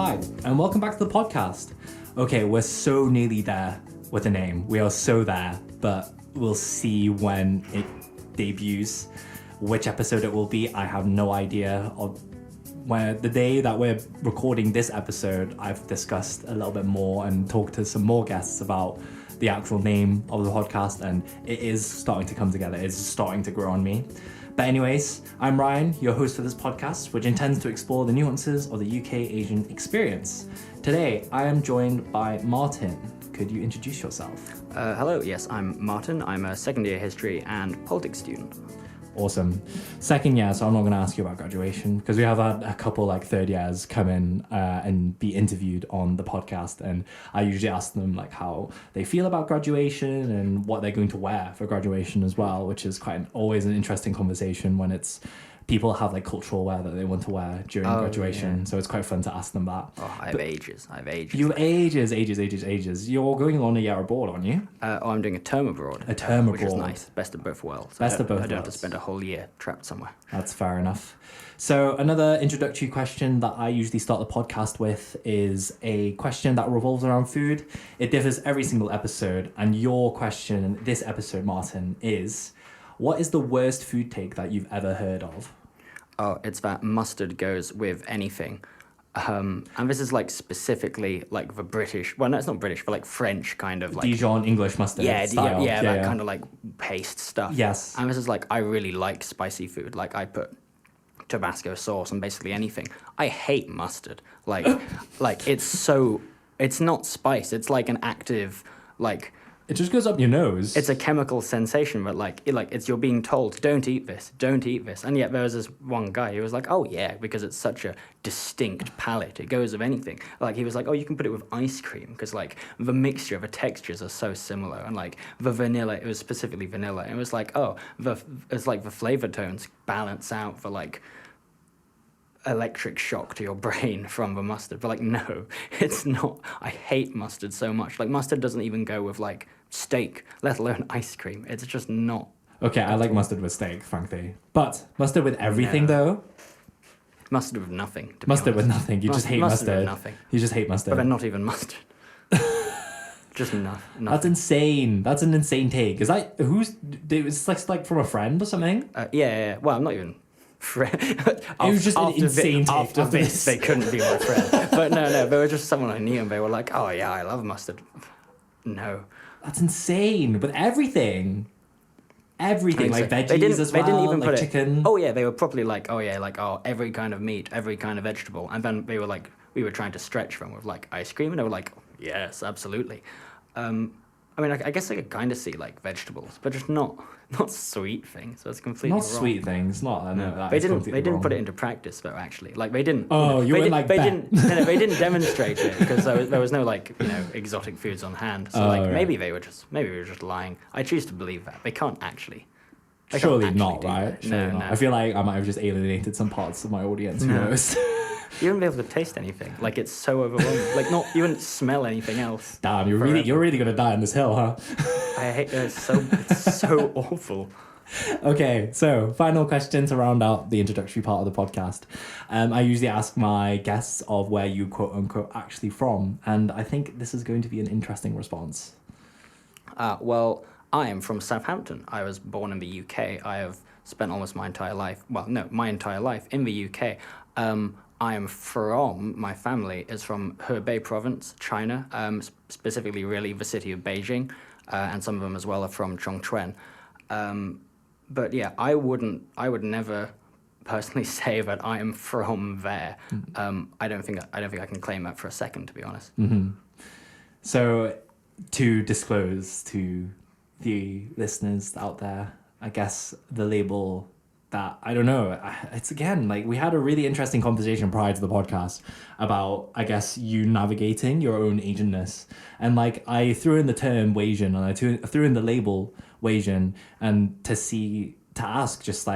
Hi, and welcome back to the podcast. Okay, we're so nearly there with the name. We are so there, but we'll see when it debuts. Which episode it will be, I have no idea. The day that we're recording this episode, I've discussed a little bit more and talked to some more guests about the actual name of the podcast, and it is starting to come together. It's starting to grow on me. But anyways, I'm Ryan, your host for this podcast, which intends to explore the nuances of the UK Asian experience. Today, I am joined by Martin. Could you introduce yourself? Hello, yes, I'm Martin. I'm a second year history and politics student. Awesome. Second year, so I'm not going to ask you about graduation because we have had a couple third years come in and be interviewed on the podcast, and I usually ask them how they feel about graduation and what they're going to wear for graduation as well, which is always an interesting conversation when it's people have cultural wear that they want to wear during graduation. Yeah. So it's quite fun to ask them that. I have ages. You have ages. You're going on a year abroad, aren't you? I'm doing a term abroad. A term abroad. Which is nice. Best of both worlds. I don't have to spend a whole year trapped somewhere. That's fair enough. So another introductory question that I usually start the podcast with is a question that revolves around food. It differs every single episode. And your question this episode, Martin, is... what is the worst food take that you've ever heard of? Oh, it's that mustard goes with anything. And this is specifically the British, well, no, it's not British, but French kind of Dijon English mustard style. That kind of paste stuff. Yes. And this is I really like spicy food. I put Tabasco sauce on basically anything. I hate mustard. It's not spice. It's an active, it just goes up your nose. It's a chemical sensation, but it's you're being told, don't eat this. And yet there was this one guy who was oh yeah, because it's such a distinct palate, it goes with anything. He was oh, you can put it with ice cream, because the mixture, the textures are so similar, and the vanilla, it was specifically vanilla, and it was the flavor tones balance out for electric shock to your brain from the mustard. But no, it's not. I hate mustard so much. Mustard doesn't even go with steak, let alone ice cream. It's just not. Okay, I like mustard with steak, frankly. But mustard with everything, though? Mustard with nothing. Mustard with nothing. You just hate mustard. With nothing. You just hate mustard. But not even mustard. Just nothing. That's insane. That's an insane take. Is that it's from a friend or something? Yeah. Well, I'm not even. It was just an insane take. After this, they couldn't be my friend. But no, they were just someone I knew, and they were oh yeah, I love mustard. No. That's insane. With everything. Everything, veggies as well, they didn't even put chicken. Oh yeah, they were properly every kind of meat, every kind of vegetable. And then they were we were trying to stretch them with ice cream, and they were yes, absolutely. I guess I could kind of see vegetables, but just not sweet things. So it's completely not wrong. Sweet things. Not. No, they didn't put it into practice though. Actually, they didn't. Oh, you were they didn't demonstrate it because there was no exotic foods on hand. So right. maybe they were just lying. I choose to believe that they can't actually. Surely not, right? No. I feel I might have just alienated some parts of my audience. Who knows? You wouldn't be able to taste anything. It's so overwhelming. You wouldn't smell anything else. Damn, you're really gonna die on this hill, huh? I hate it. It's so awful. Okay, so final question to round out the introductory part of the podcast. I usually ask my guests of where you quote unquote actually from, and I think this is going to be an interesting response. Well, I am from Southampton. I was born in the UK. I have spent almost my entire life in the UK. My family is from Hebei province, China, specifically really the city of Beijing, and some of them as well are from Chongquan. But yeah, I would never personally say that I am from there. I don't think I can claim that for a second, to be honest. Mm-hmm. So to disclose to the listeners out there, I guess the label that, I don't know, it's again, we had a really interesting conversation prior to the podcast about, I guess, you navigating your own Asianness. And I threw in the term Wasian, and I threw in the label Wasian, and to ask just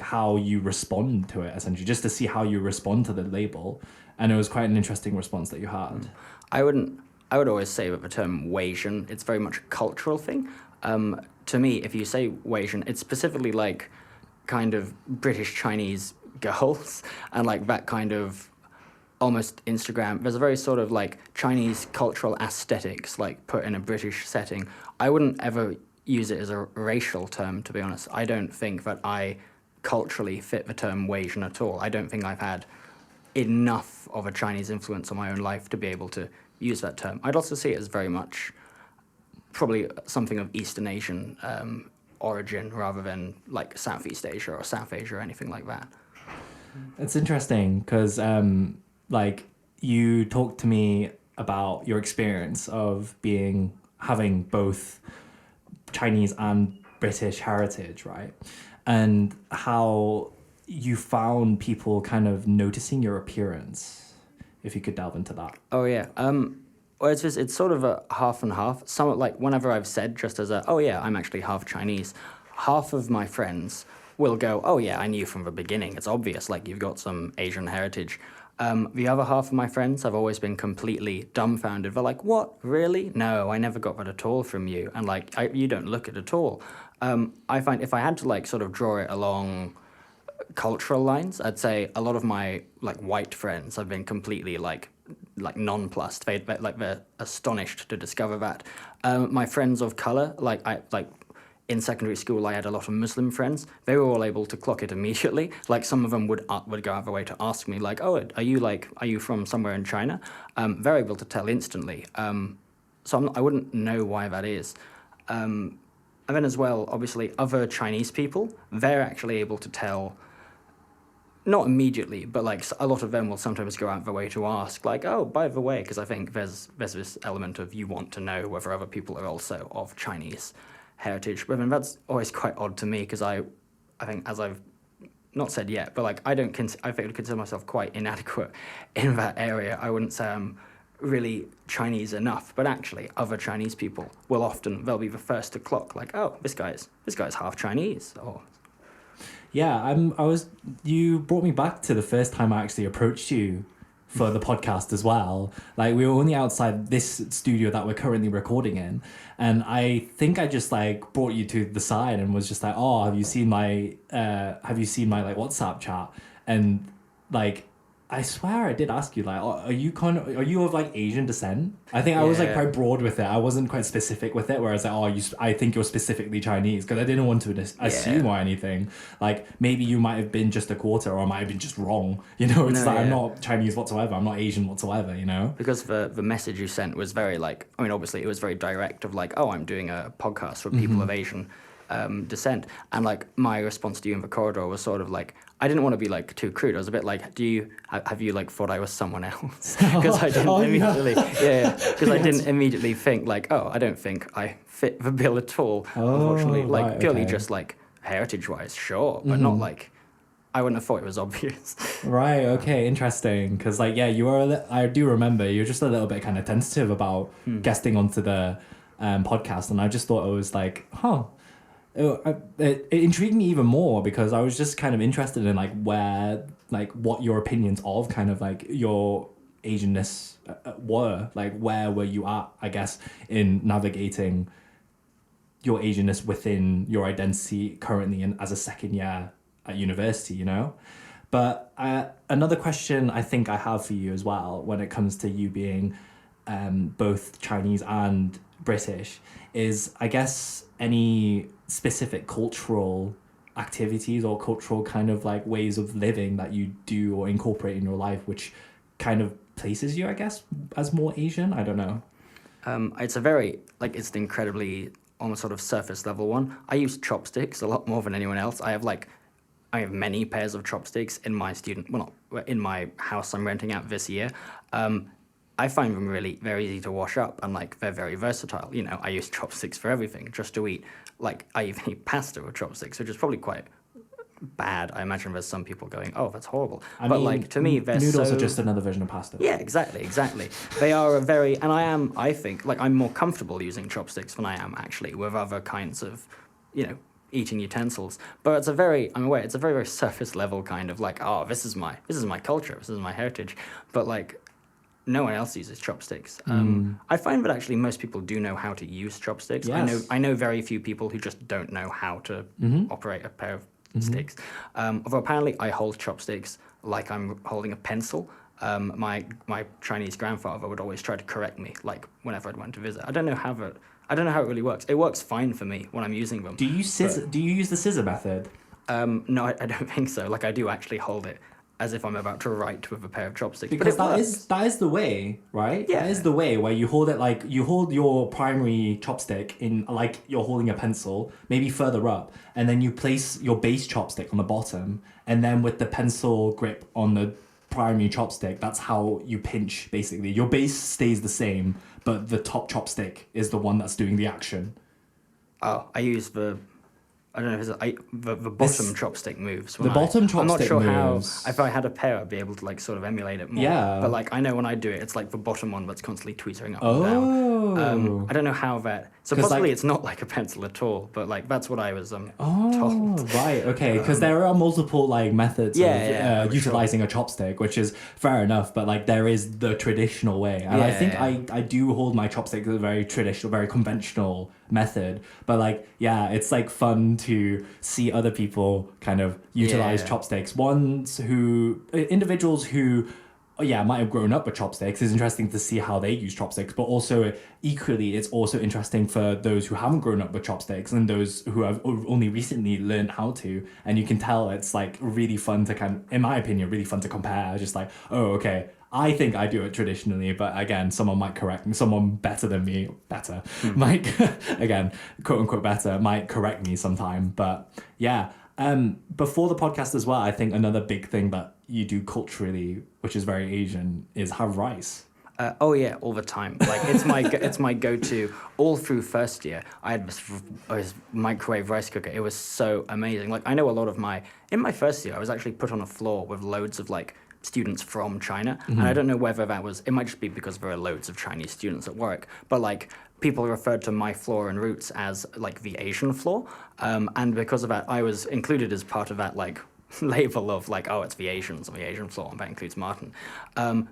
how you respond to it, essentially, just to see how you respond to the label. And it was quite an interesting response that you had. I would always say that the term Wasian, it's very much a cultural thing. To me, if you say Wasian, it's specifically kind of British Chinese girls and that kind of almost Instagram. There's a very sort of like Chinese cultural aesthetics, like put in a British setting. I wouldn't ever use it as a racial term, to be honest. I don't think that I culturally fit the term Wasian at all. I don't think I've had enough of a Chinese influence on my own life to be able to use that term. I'd also see it as very much probably something of Eastern Asian origin rather than like Southeast Asia or South Asia or anything like that. It's interesting because like you talked to me about your experience of having both Chinese and British heritage, right? And how you found people kind of noticing your appearance. If you could delve into that. Oh yeah. Well, it's sort of a half and half. Some like whenever I've said just as oh yeah, I'm actually half Chinese, half of my friends will go, oh yeah, I knew from the beginning. It's obvious, like you've got some Asian heritage. The other half of my friends have always been completely dumbfounded. They're like, what, really? No, I never got that at all from you. And like, you don't look it at all. I find if I had to like sort of draw it along cultural lines, I'd say a lot of my like white friends have been completely like nonplussed. They're astonished to discover that. My friends of color, like in secondary school, I had a lot of Muslim friends. They were all able to clock it immediately. Like some of them would go out of their way to ask me, like, "Oh, are you from somewhere in China?" They're able to tell instantly. So I wouldn't know why that is. And then as well, obviously, other Chinese people, they're actually able to tell. Not immediately, but like a lot of them will sometimes go out of their way to ask, like, "Oh, by the way," because I think there's this element of you want to know whether other people are also of Chinese heritage. But then that's always quite odd to me because I think, as I've not said yet, but like I consider myself quite inadequate in that area. I wouldn't say I'm really Chinese enough, but actually other Chinese people they'll be the first to clock, like, oh, this guy's half Chinese. Or yeah, you brought me back to the first time I actually approached you for the podcast as well. Like we were only outside this studio that we're currently recording in, and I think I just like brought you to the side and was just like, oh, have you seen my like WhatsApp chat? And like I swear I did ask you, like, are you of like Asian descent? I think I was like quite broad with it. I wasn't quite specific with it. Whereas like, I think you're specifically Chinese, because I didn't want to assume or anything. Like maybe you might have been just a quarter, or I might have been just wrong. You know, it's I'm not Chinese whatsoever. I'm not Asian whatsoever. You know, because the message you sent was very like, I mean, obviously it was very direct of like, oh, I'm doing a podcast for people of Asian descent, and like my response to you in the corridor was sort of like, I didn't want to be like too crude. I was a bit like, have you like thought I was someone else? Because I didn't immediately, because I didn't immediately think like, oh, I don't think I fit the bill at all. Unfortunately, like right, purely okay. just like heritage-wise, sure, but not like. I wouldn't have thought it was obvious. Right, okay, interesting. Because, like, yeah, you were, I do remember, you were just a little bit kind of tentative about guesting onto the podcast. And I just thought it was like, it intrigued me even more, because I was just kind of interested in, like, what your opinions of kind of, like, your Asianness were. Like, where were you at, I guess, in navigating your Asianness within your identity currently and as a second year at university, you know? But another question I think I have for you as well, when it comes to you being both Chinese and British, is, I guess, any specific cultural activities or cultural kind of like ways of living that you do or incorporate in your life, which kind of places you, I guess, as more Asian? I don't know. It's a very, like, it's the incredibly almost sort of surface level one. I use chopsticks a lot more than anyone else. I have many pairs of chopsticks in my in my house I'm renting out this year. I find them really very easy to wash up, and like they're very versatile. You know, I use chopsticks for everything, just to eat. Like I even eat pasta with chopsticks, which is probably quite bad. I imagine there's some people going, "Oh, that's horrible." But mean, like to me, they're noodles are just another version of pasta. Yeah, exactly. They are I think, like I'm more comfortable using chopsticks than I am actually with other kinds of, eating utensils. But it's a very very surface level kind of like, oh, this is my culture, this is my heritage. But like no one else uses chopsticks. I find that actually most people do know how to use chopsticks. Yes. I know very few people who just don't know how to operate a pair of sticks. Although apparently I hold chopsticks like I'm holding a pencil. my Chinese grandfather would always try to correct me, like whenever I'd went to visit. I don't know how it really works. It works fine for me when I'm using them. Do you use the scissor method? No, I don't think so. Like I do actually hold it as if I'm about to write with a pair of chopsticks. Because but that is the way, right? Yeah. That is the way where you hold it like you hold your primary chopstick in like you're holding a pencil, maybe further up, and then you place your base chopstick on the bottom, and then with the pencil grip on the primary chopstick, that's how you pinch basically. Your base stays the same, but the top chopstick is the one that's doing the action. Oh, I use I don't know if it's the bottom chopstick moves. The bottom chopstick I'm not sure moves. how, if I had a pair, I'd be able to like sort of emulate it more. Yeah. But like I know when I do it, it's like the bottom one that's constantly tweetering up Oh. and down. I don't know how that. So 'Cause, possibly like- it's not like a pencil at all, but like that's what I was told. Right, okay, because there are multiple like methods of for utilizing a chopstick, which is fair enough, but like there is the traditional way, and I think I do hold my chopstick as a very traditional, very conventional method, but like it's like fun to see other people kind of utilize chopsticks. Individuals who might have grown up with chopsticks. It's interesting to see how they use chopsticks, but also equally, it's also interesting for those who haven't grown up with chopsticks and those who have only recently learned how to. And you can tell it's like really fun to in my opinion, really fun to compare. Just like, oh, okay, I think I do it traditionally, but again, someone might correct me. Someone better than me, might, again, quote unquote better, might correct me sometime. But yeah, before the podcast as well, I think another big thing that you do culturally, which is very Asian, is have rice. Oh yeah, all the time. Like it's my go-to. All through first year, I had this microwave rice cooker. It was so amazing. Like I know a lot of in my first year, I was actually put on a floor with loads of like students from China, and I don't know whether that was. It might just be because there are loads of Chinese students at work, but like people referred to my floor and roots as like the Asian floor, and because of that, I was included as part of that like label of like, oh, it's the Asians on the Asian floor, and that includes Martin.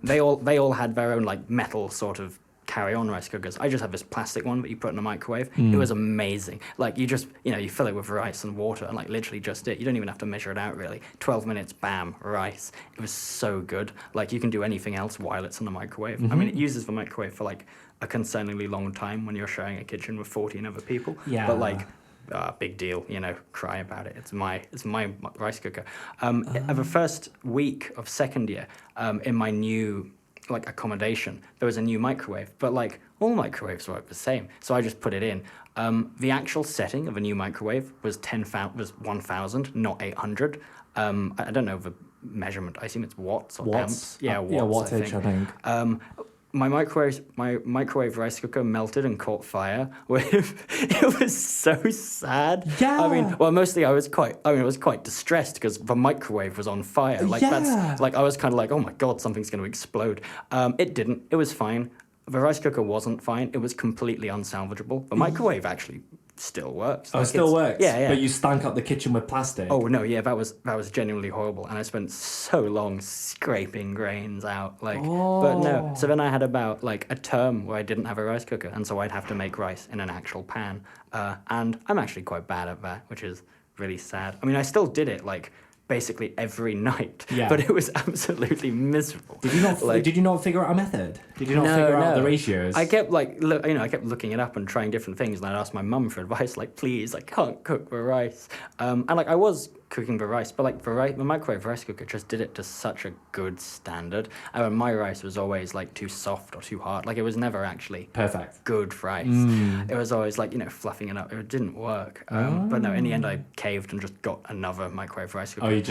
They all had their own like metal sort of carry-on rice cookers. I just have this plastic one that you put in a microwave. It was amazing. Like you just, you fill it with rice and water and like literally just it. You don't even have to measure it out really. 12 minutes, bam, rice. It was so good. Like you can do anything else while it's in the microwave. I mean, it uses the microwave for like a concerningly long time when you're sharing a kitchen with 14 other people. Yeah. But like, big deal, cry about it. It's my rice cooker. The first week of second year, in my new like accommodation, there was a new microwave, but like all microwaves were the same. So I just put it in. The actual setting of a new microwave was 1,000, not 800. I don't know the measurement. I assume it's watts or amps. Yeah, wattage, I think. My microwave rice cooker melted and caught fire. It was so sad. Yeah. I mean, well, mostly I was quite distressed because the microwave was on fire. Like that's like I was kind of like, oh my god, something's going to explode. It didn't. It was fine. The rice cooker wasn't fine. It was completely unsalvageable. The microwave actually still works. Oh, it still works? Yeah. But you stank up the kitchen with plastic? Oh, no, yeah, that was genuinely horrible. And I spent so long scraping grains out. But no. So then I had about, like, a term where I didn't have a rice cooker. And so I'd have to make rice in an actual pan. And I'm actually quite bad at that, which is really sad. I mean, I still did it, like, basically every night. Yeah. But it was absolutely miserable. Did you not figure out a method? Did you not figure out the ratios? I kept I kept looking it up and trying different things, and I'd ask my mum for advice, like, please, I can't cook the rice. And like I was cooking the rice, but like the microwave rice cooker just did it to such a good standard. And my rice was always like too soft or too hard. Like it was never actually perfect good rice. It was always like, fluffing it up. It didn't work. But no, in the end I caved and just got another microwave rice cooker.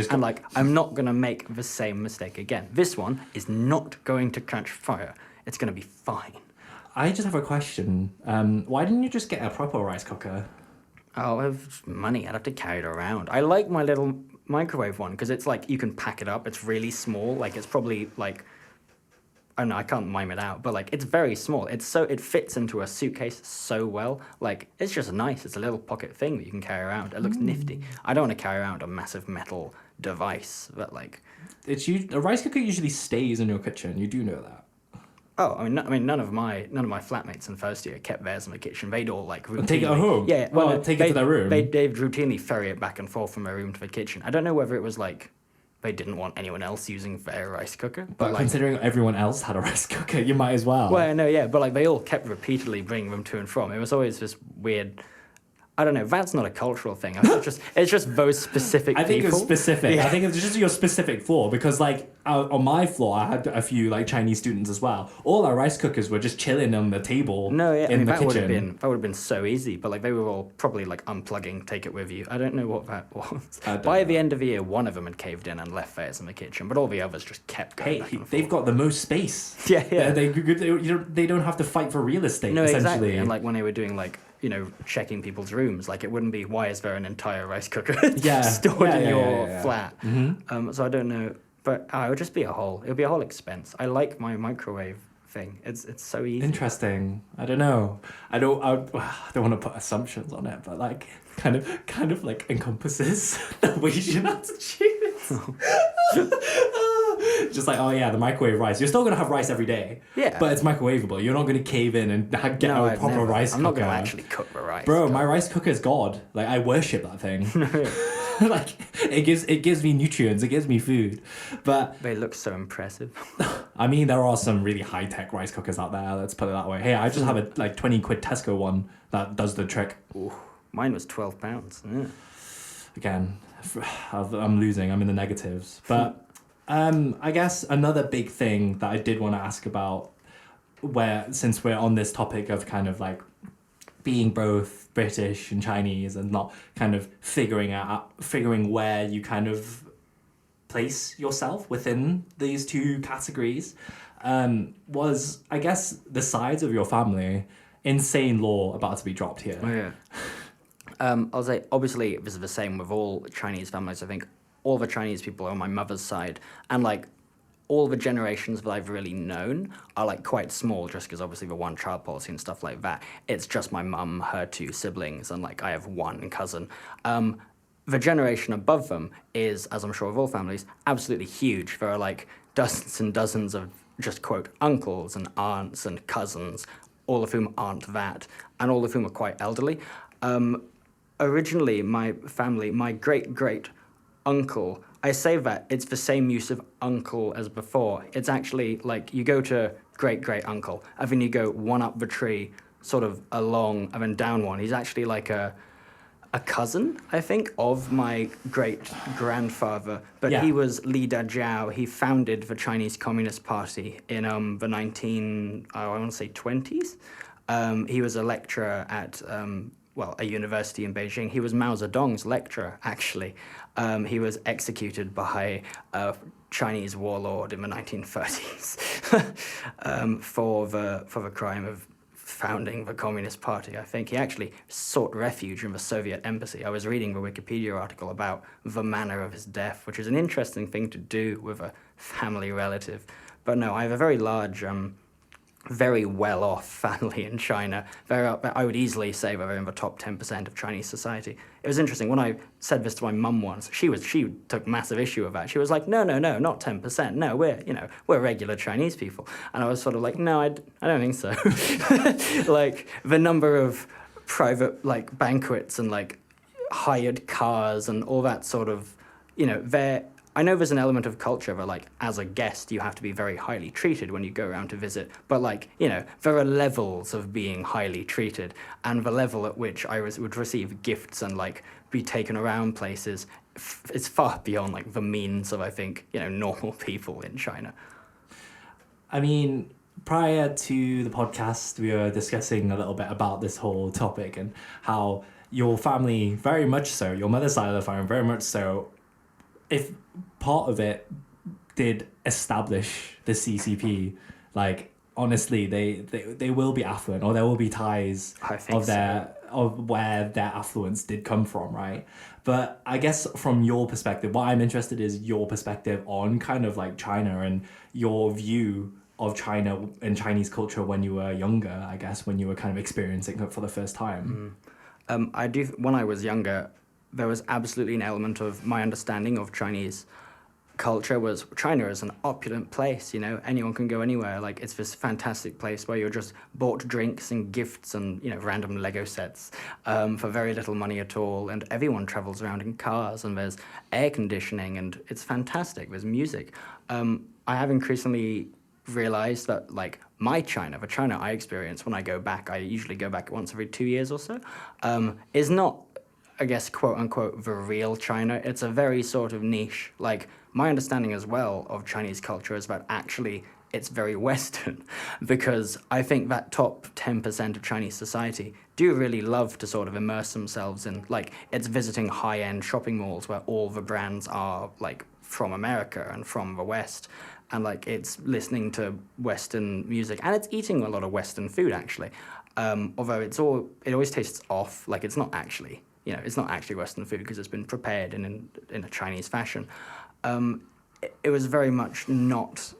I'm not gonna make the same mistake again. This one is not going to catch fire. It's gonna be fine. I just have a question. Why didn't you just get a proper rice cooker? Oh, I have money. I'd have to carry it around. I like my little microwave one because it's like you can pack it up. It's really small. Like it's probably like, I don't know, I can't mime it out, but like it's very small. It fits into a suitcase so well. Like it's just nice. It's a little pocket thing that you can carry around. It looks nifty. I don't want to carry around a massive metal device, but like a rice cooker usually stays in your kitchen. You do know that. Oh, I mean, none of my flatmates in first year kept theirs in the kitchen. They'd all like routinely take it home. Yeah, take it to their room. They'd routinely ferry it back and forth from their room to the kitchen. I don't know whether it was like they didn't want anyone else using their rice cooker. But like, considering everyone else had a rice cooker, you might as well. well, no, yeah, but like they all kept repeatedly bringing them to and from. It was always this weird. I don't know. That's not a cultural thing. It's just those specific. I think people. it's specific. Yeah. I think it's just your specific floor because, like, on my floor, I had a few like Chinese students as well. All our rice cookers were just chilling on the table. No, yeah, in the that would kitchen. have been so easy. But like they were all probably like unplugging, take it with you. I don't know what that was. I don't By know. the end of the year, one of them had caved in and left theirs in the kitchen, but all the others just kept going. Hey, back and they've forth. got the most space. Yeah, yeah. They don't have to fight for real estate. No, essentially. exactly. And like when they were doing like, you know, checking people's rooms, like it wouldn't be why is there an entire rice cooker Yeah. stored Yeah, in yeah, your yeah. flat? So I don't know, but it would just be a whole. It would be a whole expense. I like my microwave thing. It's so easy. Interesting. I don't know. I don't want to put assumptions on it, but like kind of like encompasses the Wasian attitude. Just like, oh yeah, the microwave rice. You're still gonna have rice every day. Yeah. But it's microwavable. You're not gonna cave in and get No, a I've proper never. rice cooker. I'm not gonna actually cook the rice. Bro, my rice cooker is God. Like I worship that thing. Like it gives me nutrients. It gives me food. But They look so impressive. I mean, there are some really high tech rice cookers out there. Let's put it that way. Hey, I just have a like 20 quid Tesco one that does the trick. Ooh, mine was £12. Yeah. Again, I'm losing. I'm in the negatives. But I guess another big thing that I did want to ask about, where since we're on this topic of kind of like being both British and Chinese and not kind of figuring where you kind of place yourself within these two categories, was I guess the size of your family. Insane law about to be dropped here. Oh, yeah. I'll say, obviously, this is the same with all Chinese families. I think all the Chinese people are on my mother's side, and like all the generations that I've really known are like quite small, just because obviously the one child policy and stuff like that. It's just my mum, her two siblings, and like I have one cousin. The generation above them is, as I'm sure of all families, absolutely huge. There are like dozens and dozens of just quote uncles and aunts and cousins, all of whom aren't that, and all of whom are quite elderly. Originally, my family, my great uncle, I say that it's the same use of uncle as before. It's actually like you go to great uncle, and then you go one up the tree, sort of along, and then down one. He's actually like a cousin, I think, of my great grandfather. But Yeah. he was Li Dajiao. He founded the Chinese Communist Party in the 20s. He was a lecturer at a university in Beijing. He was Mao Zedong's lecturer, actually. He was executed by a Chinese warlord in the 1930s for the crime of founding the Communist Party. I think he actually sought refuge in the Soviet embassy. I was reading the Wikipedia article about the manner of his death, which is an interesting thing to do with a family relative. But no, I have a very large, very well-off family in China. I would easily say they're in the top 10% of Chinese society. It was interesting, when I said this to my mum once, she took massive issue with that. She was like, no, not 10%. No, we're regular Chinese people. And I was sort of like, no, I don't think so. Like, the number of private, like, banquets and, like, hired cars and all that sort of, I know there's an element of culture where, like, as a guest, you have to be very highly treated when you go around to visit. But, like, there are levels of being highly treated. And the level at which I would receive gifts and, like, be taken around places is far beyond, like, the means of, I think, normal people in China. I mean, prior to the podcast, we were discussing a little bit about this whole topic and how your family, very much so, your mother's side of the family, very much so, if part of it did establish the CCP, like honestly, they will be affluent, or there will be ties of where their affluence did come from, right? But I guess from your perspective, what I'm interested is your perspective on kind of like China and your view of China and Chinese culture when you were younger, I guess, when you were kind of experiencing it for the first time. When I was younger, there was absolutely an element of my understanding of Chinese culture was China is an opulent place, you know, anyone can go anywhere. Like, it's this fantastic place where you're just bought drinks and gifts and, you know, random Lego sets for very little money at all, and everyone travels around in cars, and there's air conditioning, and it's fantastic. There's music. I have increasingly realized that, like, my China, the China I experience when I go back, I usually go back once every 2 years or so, is not, I guess, quote unquote, the real China. It's a very sort of niche. Like, my understanding as well of Chinese culture is that actually it's very Western, because I think that top 10% of Chinese society do really love to sort of immerse themselves in, like, it's visiting high-end shopping malls where all the brands are, like, from America and from the West, and, like, it's listening to Western music, and it's eating a lot of Western food, actually. Although it always tastes off, like, it's not actually, you know, it's not actually Western food because it's been prepared in a Chinese fashion. It was very much not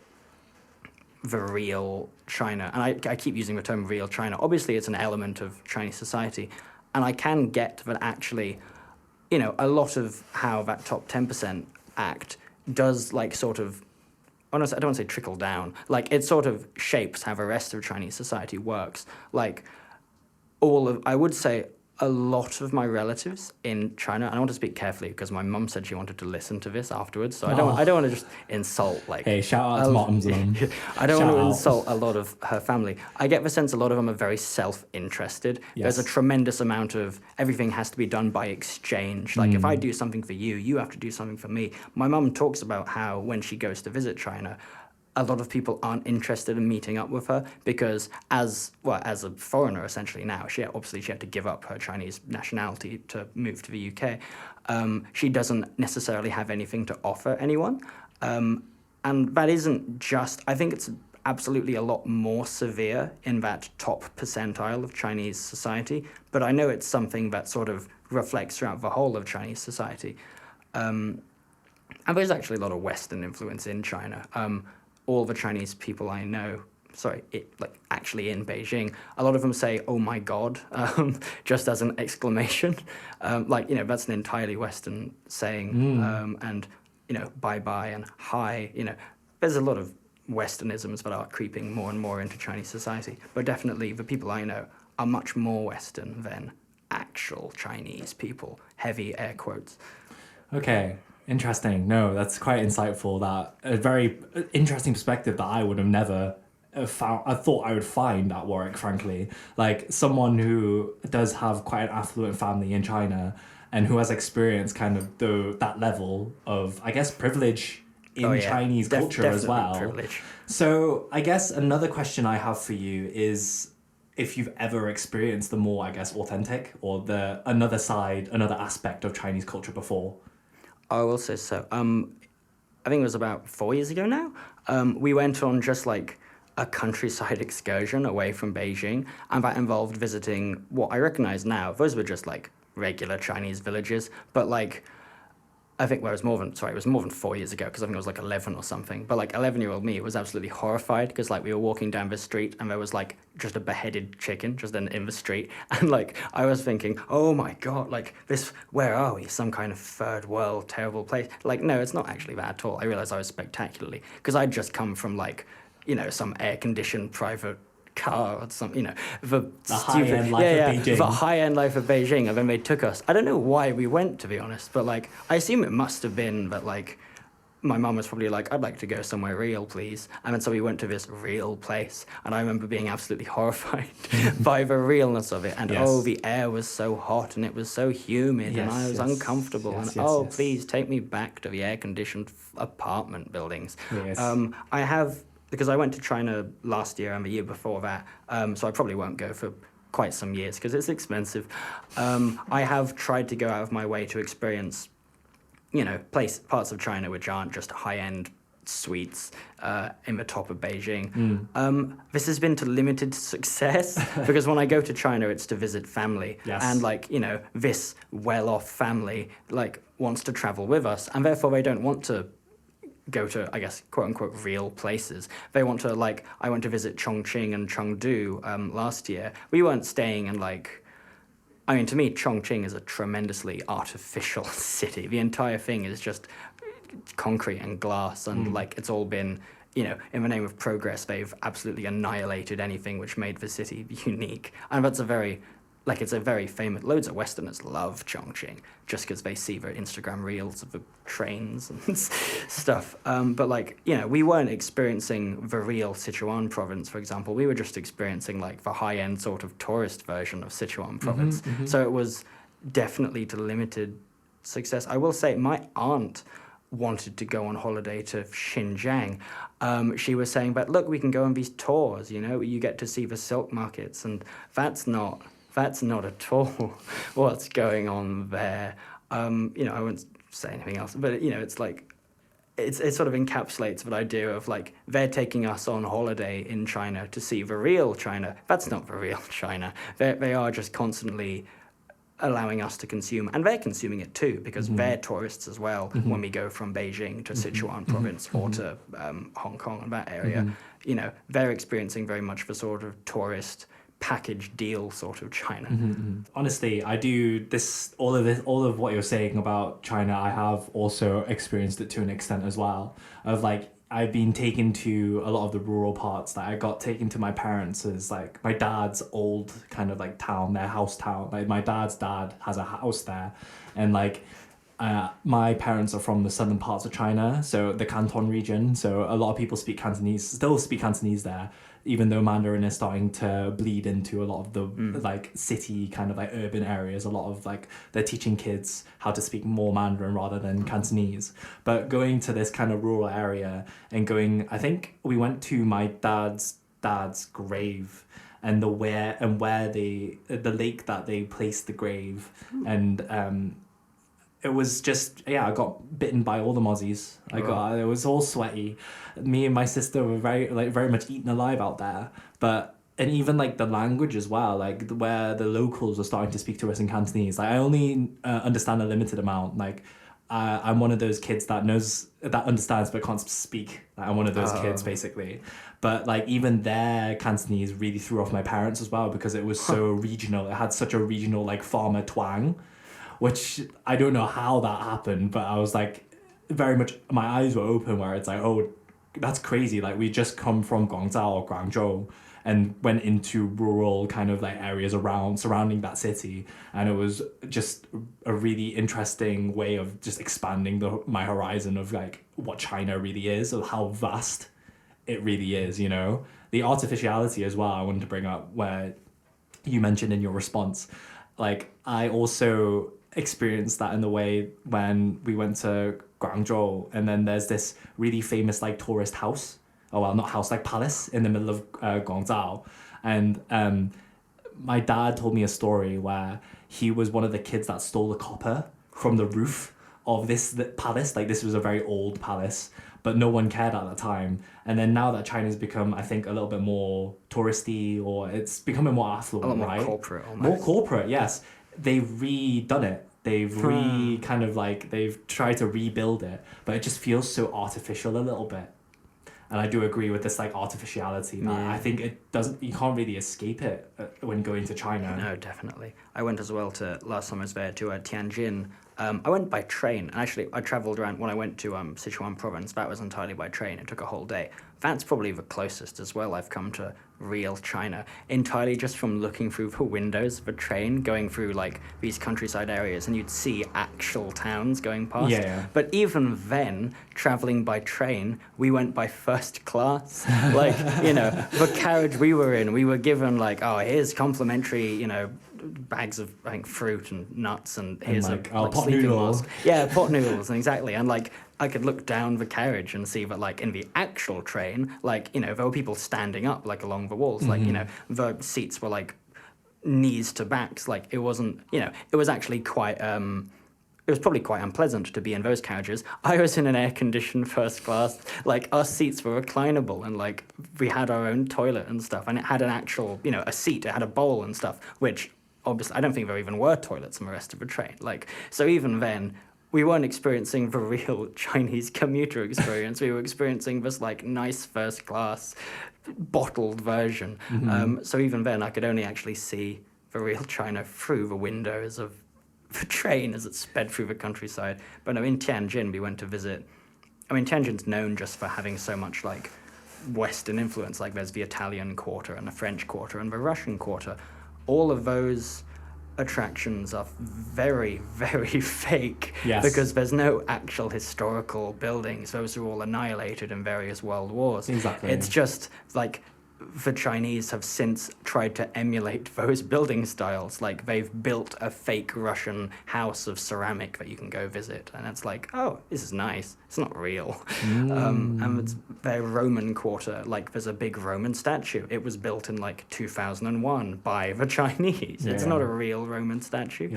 the real China. And I keep using the term real China. Obviously, it's an element of Chinese society. And I can get that actually, you know, a lot of how that top 10% act does, like, sort of, I don't want to say trickle down, like, it sort of shapes how the rest of Chinese society works. Like, I would say, a lot of my relatives in China, and I want to speak carefully because my mum said she wanted to listen to this afterwards, so I don't want to just insult, like... Hey, shout out to Martin's mum. I don't want to insult a lot of her family. I get the sense a lot of them are very self-interested. Yes. There's a tremendous amount of everything has to be done by exchange. Like, if I do something for you, you have to do something for me. My mum talks about how when she goes to visit China, a lot of people aren't interested in meeting up with her because as a foreigner, essentially now, she had to give up her Chinese nationality to move to the UK. She doesn't necessarily have anything to offer anyone. And that isn't just, I think it's absolutely a lot more severe in that top percentile of Chinese society, but I know it's something that sort of reflects throughout the whole of Chinese society. And there's actually a lot of Western influence in China. All the Chinese people I know, actually in Beijing, a lot of them say, "Oh my God," just as an exclamation. That's an entirely Western saying. And, bye-bye and hi, there's a lot of Westernisms that are creeping more and more into Chinese society. But definitely the people I know are much more Western than actual Chinese people. Heavy air quotes. Okay. Interesting. No, that's quite insightful. That a very interesting perspective that I would have never found. I thought I would find at Warwick, frankly, like someone who does have quite an affluent family in China and who has experienced kind of that level of, I guess, privilege in Chinese culture as well. Privilege. So I guess another question I have for you is if you've ever experienced the more, I guess, authentic or another aspect of Chinese culture before. I will say so. I think it was about 4 years ago now. We went on just like a countryside excursion away from Beijing, and that involved visiting what I recognize now. Those were just like regular Chinese villages, but like I think it was more than 4 years ago because I think I was like 11 or something. But like 11-year-old me was absolutely horrified because like we were walking down the street and there was like just a beheaded chicken just in the street. And like I was thinking, oh my God, like where are we? Some kind of third world terrible place. Like, no, it's not actually that at all. I realized I was spectacularly because I'd just come from like, some air-conditioned private car or something, the high-end life of Beijing. The high-end life of Beijing, and then they took us. I don't know why we went, to be honest, but like I assume it must have been that like my mum was probably like, I'd like to go somewhere real, please. And then so we went to this real place, and I remember being absolutely horrified by the realness of it. And the air was so hot and it was so humid, and I was uncomfortable. Please take me back to the air-conditioned apartment buildings. Yes. Because I went to China last year and the year before that, so I probably won't go for quite some years because it's expensive. I have tried to go out of my way to experience, parts of China which aren't just high-end suites in the top of Beijing. This has been to limited success because when I go to China, it's to visit family. Yes. And this well-off family wants to travel with us, and therefore they don't want to go to, I guess, quote-unquote, real places. They want to, I went to visit Chongqing and Chengdu last year. We weren't staying in, to me, Chongqing is a tremendously artificial city. The entire thing is just concrete and glass, and like it's all been, you know, in the name of progress, they've absolutely annihilated anything which made the city unique. And that's a very, like, it's a very famous, loads of Westerners love Chongqing just because they see their Instagram reels of the trains and stuff. But, like, you know, we weren't experiencing the real Sichuan province, for example. We were just experiencing, like, the high-end sort of tourist version of Sichuan province. So it was definitely to limited success. I will say my aunt wanted to go on holiday to Xinjiang. She was saying, but look, we can go on these tours, you know, you get to see the silk markets, and that's not at all what's going on there. You know, I won't say anything else, but, you know, it's like, it sort of encapsulates the idea of, like, they're taking us on holiday in China to see the real China. That's not the real China. They are just constantly allowing us to consume, and they're consuming it too, because they're tourists as well when we go from Beijing to Sichuan province or to Hong Kong and that area. You know, they're experiencing very much the sort of tourist package deal sort of China. Honestly, I do all of what you're saying about China, I have also experienced it to an extent as well. Of, like, I've been taken to a lot of the rural parts. Like, I got taken to my parents' like my dad's old kind of like town, their house town. Like, my dad's dad has a house there, and like my parents are from the southern parts of China, so the Canton region. So a lot of people still speak Cantonese there, even though Mandarin is starting to bleed into a lot of the like city kind of like urban areas. A lot of, like, they're teaching kids how to speak more Mandarin rather than Cantonese. But going to this kind of rural area and I think we went to my dad's grave, and where the lake that they placed the grave, and it was just, I got bitten by all the mozzies. It was all sweaty. Me and my sister were very much eaten alive out there. And even, like, the language as well, like, where the locals are starting to speak to us in Cantonese. Like, I only understand a limited amount. Like, I'm one of those kids that understands but can't speak. Like, I'm one of those kids, basically. But, like, even their Cantonese really threw off my parents as well, because it was so regional. It had such a regional, like, farmer twang, which I don't know how that happened, but I was like, very much, my eyes were open, where it's like, oh, that's crazy. Like, we just come from Guangzhou or Guangzhou and went into rural kind of like areas surrounding that city, and it was just a really interesting way of just expanding my horizon of, like, what China really is, of how vast it really is, you know. The artificiality as well, I wanted to bring up, where you mentioned in your response. Like, I also experienced that in the way when we went to Guangzhou, and then there's this really famous, like, tourist house, not house, like, palace in the middle of Guangzhou. And my dad told me a story where he was one of the kids that stole the copper from the roof of the palace. Like, this was a very old palace, but no one cared at the time. And then now that China's become, I think, a little bit more touristy, or it's becoming more affluent, A lot more right? corporate, almost. More corporate, yes. They've redone it. They've they've tried to rebuild it, but it just feels so artificial a little bit. And I do agree with this, like, artificiality. That I think you can't really escape it when going to China. No, definitely. I went as well last time I was there to Tianjin. I went by train. Actually, I travelled around when I went to Sichuan province. That was entirely by train. It took a whole day. That's probably the closest as well I've come to real China, entirely just from looking through the windows of a train, going through, like, these countryside areas, and you'd see actual towns going past. Yeah. But even then, travelling by train, we went by first class. Like, you know, the carriage we were in, we were given, like, oh, here's complimentary, you know, bags of, I think, fruit and nuts, and here's pot sleeping noodles. mask. Yeah, pot noodles, exactly. And, like, I could look down the carriage and see that, like, in the actual train, like, you know, there were people standing up, like, along the walls. Like, you know, the seats were, like, knees to backs. Like, it wasn't, you know, it was actually quite, it was probably quite unpleasant to be in those carriages. I was in an air-conditioned first class. Like, our seats were reclinable, and, like, we had our own toilet and stuff, and it had an actual, you know, a seat. It had a bowl and stuff, which, obviously, I don't think there even were toilets in the rest of the train. Like, so even then, we weren't experiencing the real Chinese commuter experience. We were experiencing this, like, nice first class bottled version. So even then, I could only actually see the real China through the windows of the train as it sped through the countryside. But no, in Tianjin, we went to visit I mean, Tianjin's known just for having so much like Western influence. Like there's the Italian Quarter and the French Quarter and the Russian Quarter. All of those attractions are very, very fake. Yes. Because there's no actual historical buildings. Those are all annihilated in various world wars. Exactly. It's just like the Chinese have since tried to emulate those building styles. Like they've built a fake Russian house of ceramic that you can go visit, and it's like, oh, this is nice. It's not real. And it's their Roman Quarter. Like there's a big Roman statue. It was built in like 2001 by the Chinese. It's not a real Roman statue.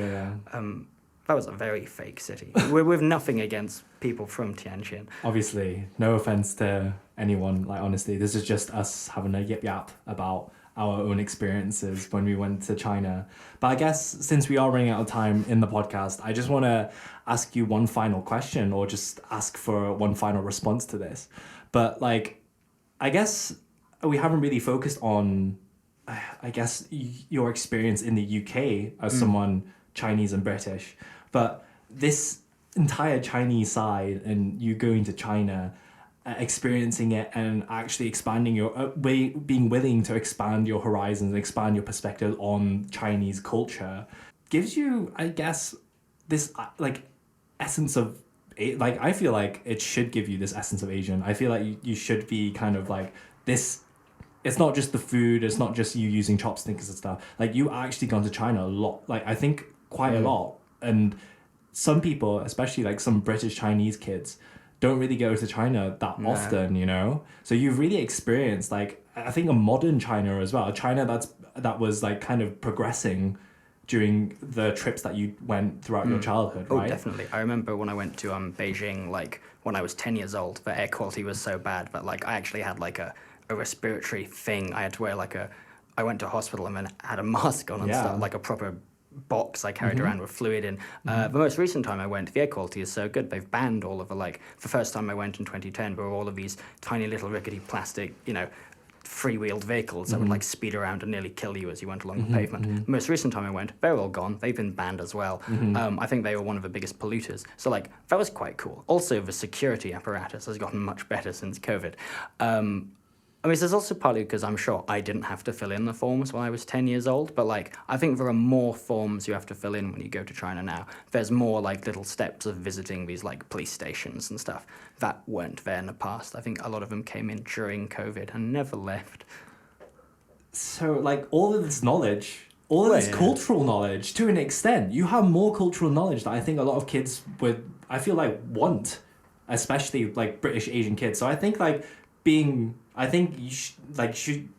That was a very fake city. We're with nothing against people from Tianjin. Obviously, no offense to anyone. Like, honestly, this is just us having a yip-yap about our own experiences when we went to China. But I guess since we are running out of time in the podcast, I just want to ask you one final question, or just ask for one final response to this. But like, I guess we haven't really focused on, I guess, your experience in the UK as someone Chinese and British. But this entire Chinese side, and you going to China, experiencing it and actually expanding your being willing to expand your horizons and expand your perspective on Chinese culture, gives you, I guess, this like essence of, like, I feel like it should give you this essence of Asian. I feel like you should be kind of like this. It's not just the food. It's not just you using chopsticks and stuff. Like, you actually gone to China a lot. Like, I think quite a lot. And some people, especially like some British Chinese kids, don't really go to China that often, you know? So you've really experienced, like, I think a modern China as well. A China that was like kind of progressing during the trips that you went throughout your childhood, right? Oh, definitely. I remember when I went to Beijing, like when I was 10 years old, the air quality was so bad that like I actually had like a respiratory thing. I had to wear like I went to hospital and then had a mask on and stuff, like a proper box I carried around with fluid in. The most recent time I went, the air quality is so good, they've banned all of the, like, the first time I went in 2010, there were all of these tiny little rickety plastic, you know, free-wheeled vehicles that would, like, speed around and nearly kill you as you went along the pavement. The most recent time I went, they're all gone. They've been banned as well. I think they were one of the biggest polluters. So, like, that was quite cool. Also, the security apparatus has gotten much better since COVID. I mean, there's also partly because I'm sure I didn't have to fill in the forms when I was 10 years old, but, like, I think there are more forms you have to fill in when you go to China now. There's more, like, little steps of visiting these, like, police stations and stuff that weren't there in the past. I think a lot of them came in during COVID and never left. So, like, all of this knowledge, all of this cultural knowledge, to an extent, you have more cultural knowledge that I think a lot of kids would, I feel like, want, especially, like, British Asian kids. So I think, like, I think you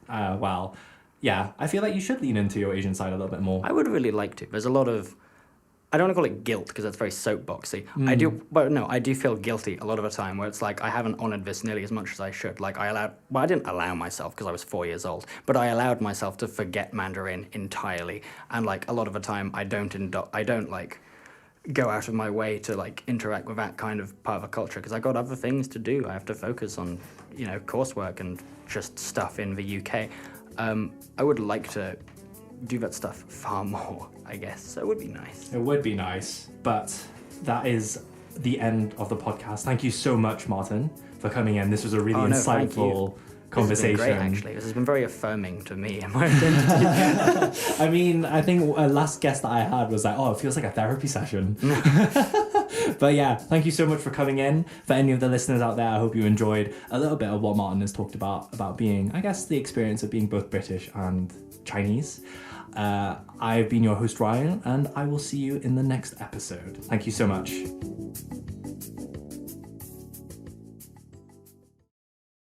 I feel like you should lean into your Asian side a little bit more. I would really like to. There's a lot of, I don't want to call it guilt because that's very soapboxy. I do feel guilty a lot of the time where it's like I haven't honoured this nearly as much as I should. Like I didn't allow myself because I was 4 years old, but I allowed myself to forget Mandarin entirely. And like a lot of the time I don't like go out of my way to like interact with that kind of part of a culture because I got other things to do. I have to focus on, you know, coursework and just stuff in the UK. I would like to do that stuff far more, I guess. So it would be nice. It would be nice, but that is the end of the podcast. Thank you so much, Martin, for coming in. This was a really insightful conversation. This has been great, actually. This has been very affirming to me and my identity. I mean, I think a last guest that I had was like, oh, it feels like a therapy session. But yeah, thank you so much for coming in. For any of the listeners out there, I hope you enjoyed a little bit of what Martin has talked about being, I guess, the experience of being both British and Chinese. I've been your host, Ryan, and I will see you in the next episode. Thank you so much.